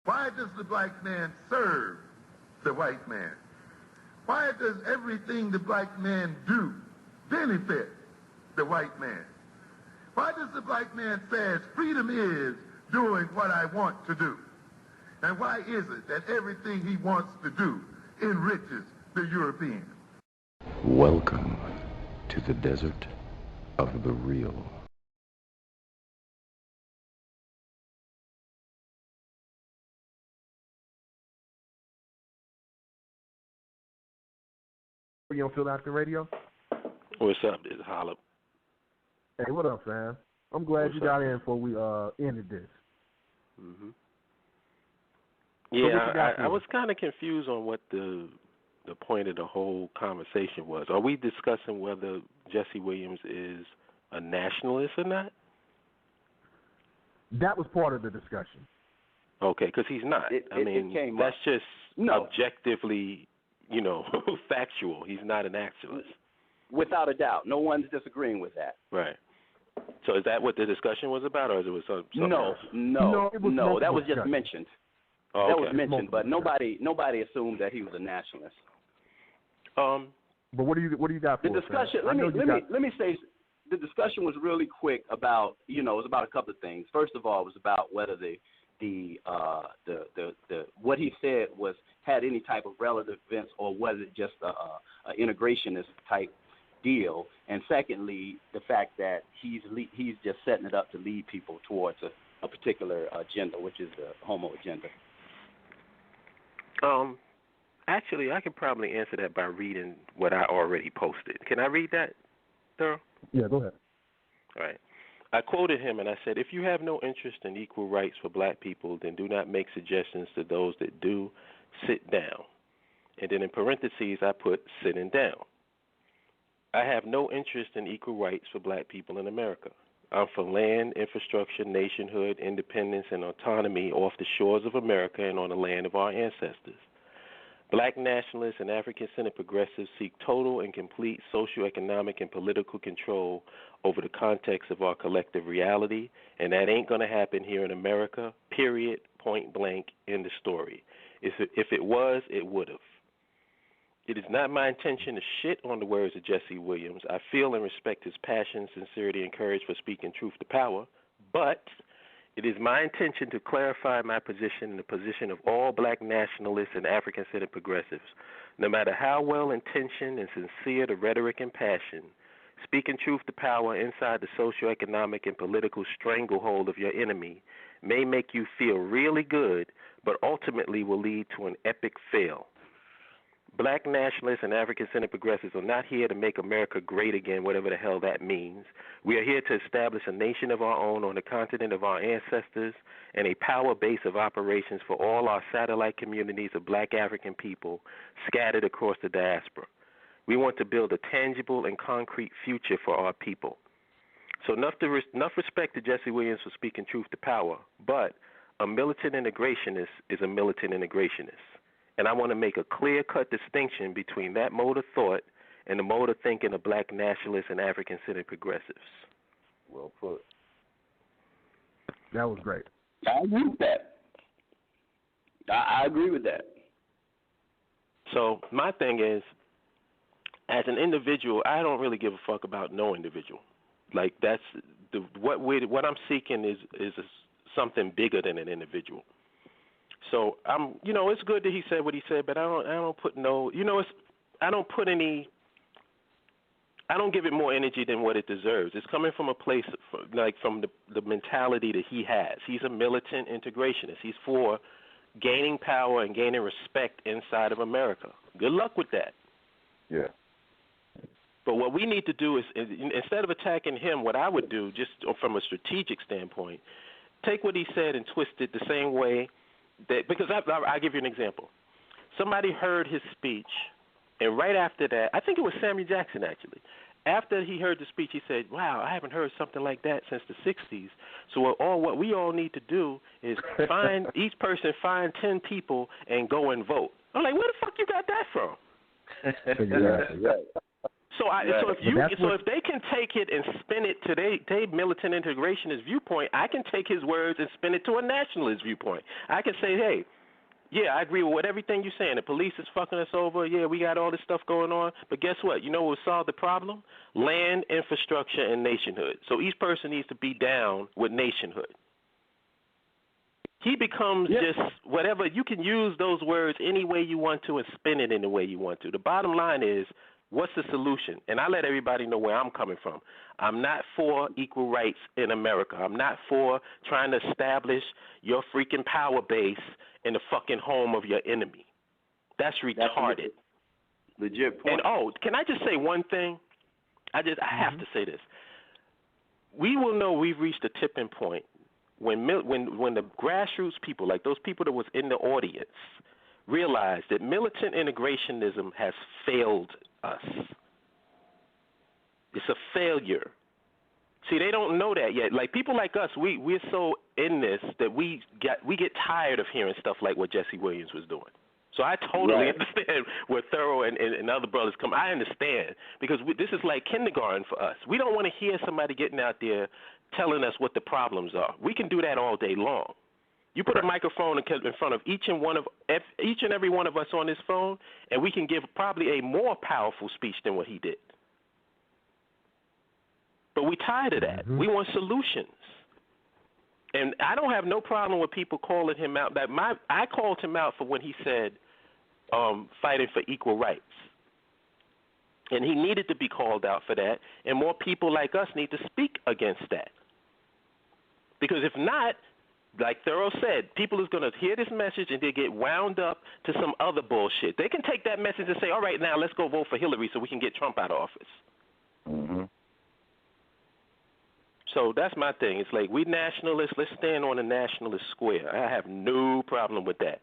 Why does the black man serve the white man? Why does everything the black man do benefit the white man? Why does the black man say freedom is doing what I want to do? And why is it that everything he wants to do enriches the European? Welcome to the desert of the real. You on Philadelphia Radio? What's up? This is Holip. Hey, what up, fam? I'm glad you got in before we ended this. Mm-hmm. Yeah, I was kind of confused on what the point of the whole conversation was. Are we discussing whether Jesse Williams is a nationalist or not? That was part of the discussion. Okay, because he's not. That's just objectively, factual. He's not an actualist. Without a doubt. No one's disagreeing with that. Right. So is that what the discussion was about, or is it something else? No. That was just mentioned. Oh, okay. That was mentioned, but nobody assumed that he was a nationalist. But what do you got for the discussion? Let me say, the discussion was really quick about it was about a couple of things. First of all, it was about whether the what he said had any type of relevance, or was it just a integrationist type deal? And secondly, the fact that he's just setting it up to lead people towards a particular agenda, which is the homo agenda. Actually, I could probably answer that by reading what I already posted. Can I read that, Thurl? Yeah, go ahead. All right. I quoted him and I said, if you have no interest in equal rights for black people, then do not make suggestions to those that do. Sit down. And then in parentheses, I put sitting down. I have no interest in equal rights for black people in America. I'm for land, infrastructure, nationhood, independence, and autonomy off the shores of America and on the land of our ancestors. Black nationalists and Afrikan Centered Progressives seek total and complete socioeconomic and political control over the context of our collective reality, and that ain't going to happen here in America, period, point blank, end of story. If it was, it would have. It is not my intention to shit on the words of Jesse Williams. I feel and respect his passion, sincerity, and courage for speaking truth to power, but it is my intention to clarify my position and the position of all black nationalists and Afrikan Centered Progressives. No matter how well-intentioned and sincere the rhetoric and passion, speaking truth to power inside the socioeconomic and political stranglehold of your enemy may make you feel really good, but ultimately will lead to an epic fail. Black nationalists and Afrikan Centered Progressives are not here to make America great again, whatever the hell that means. We are here to establish a nation of our own on the continent of our ancestors and a power base of operations for all our satellite communities of black African people scattered across the diaspora. We want to build a tangible and concrete future for our people. So enough respect to Jesse Williams for speaking truth to power, but a militant integrationist is a militant integrationist. And I want to make a clear-cut distinction between that mode of thought and the mode of thinking of black nationalists and Afrikan Centered Progressives. Well put. That was great. I agree with that. I agree with that. So my thing is, as an individual, I don't really give a fuck about no individual. Like that's what I'm seeking is something bigger than an individual. So it's good that he said what he said, but I don't put I don't give it more energy than what it deserves. It's coming from a place from the mentality that he has. He's a militant integrationist. He's for gaining power and gaining respect inside of America. Good luck with that. Yeah. But what we need to do is, instead of attacking him, what I would do, just from a strategic standpoint, take what he said and twist it the same way. Because I'll give you an example. Somebody heard his speech, and right after that, I think it was Samuel Jackson actually. After he heard the speech, he said, wow, I haven't heard something like that since the 60s. So what we all need to do is find 10 people and go and vote. I'm like, where the fuck you got that from? Exactly. So if they can take it and spin it to they militant integrationist viewpoint, I can take his words and spin it to a nationalist viewpoint. I can say, hey, yeah, I agree with everything you're saying. The police is fucking us over. Yeah, we got all this stuff going on. But guess what? You know what will solve the problem? Land, infrastructure, and nationhood. So each person needs to be down with nationhood. He becomes just whatever. You can use those words any way you want to and spin it in the way you want to. The bottom line is, what's the solution? And I let everybody know where I'm coming from. I'm not for equal rights in America. I'm not for trying to establish your freaking power base in the fucking home of your enemy. That's retarded. Legit point. And can I just say one thing? I have to say this. We will know we've reached a tipping point when the grassroots people, like those people that was in the audience, realize that militant integrationism has failed us. It's a failure. See, they don't know that yet. Like people like us, we're so in this that we get tired of hearing stuff like what Jesse Williams was doing. So I totally understand where Thorough and other brothers come. I understand because this is like kindergarten for us. We don't want to hear somebody getting out there telling us what the problems are. We can do that all day long. You put a microphone in front of each and every one of us on this phone, and we can give probably a more powerful speech than what he did. But we're tired of that. We want solutions. And I don't have no problem with people calling him out. I called him out for when he said fighting for equal rights. And he needed to be called out for that, and more people like us need to speak against that. Because if not, like Thorough said, people is going to hear this message and they get wound up to some other bullshit. They can take that message and say, all right, now let's go vote for Hillary so we can get Trump out of office. Mm-hmm. So that's my thing. It's like we nationalists, let's stand on the nationalist square. I have no problem with that.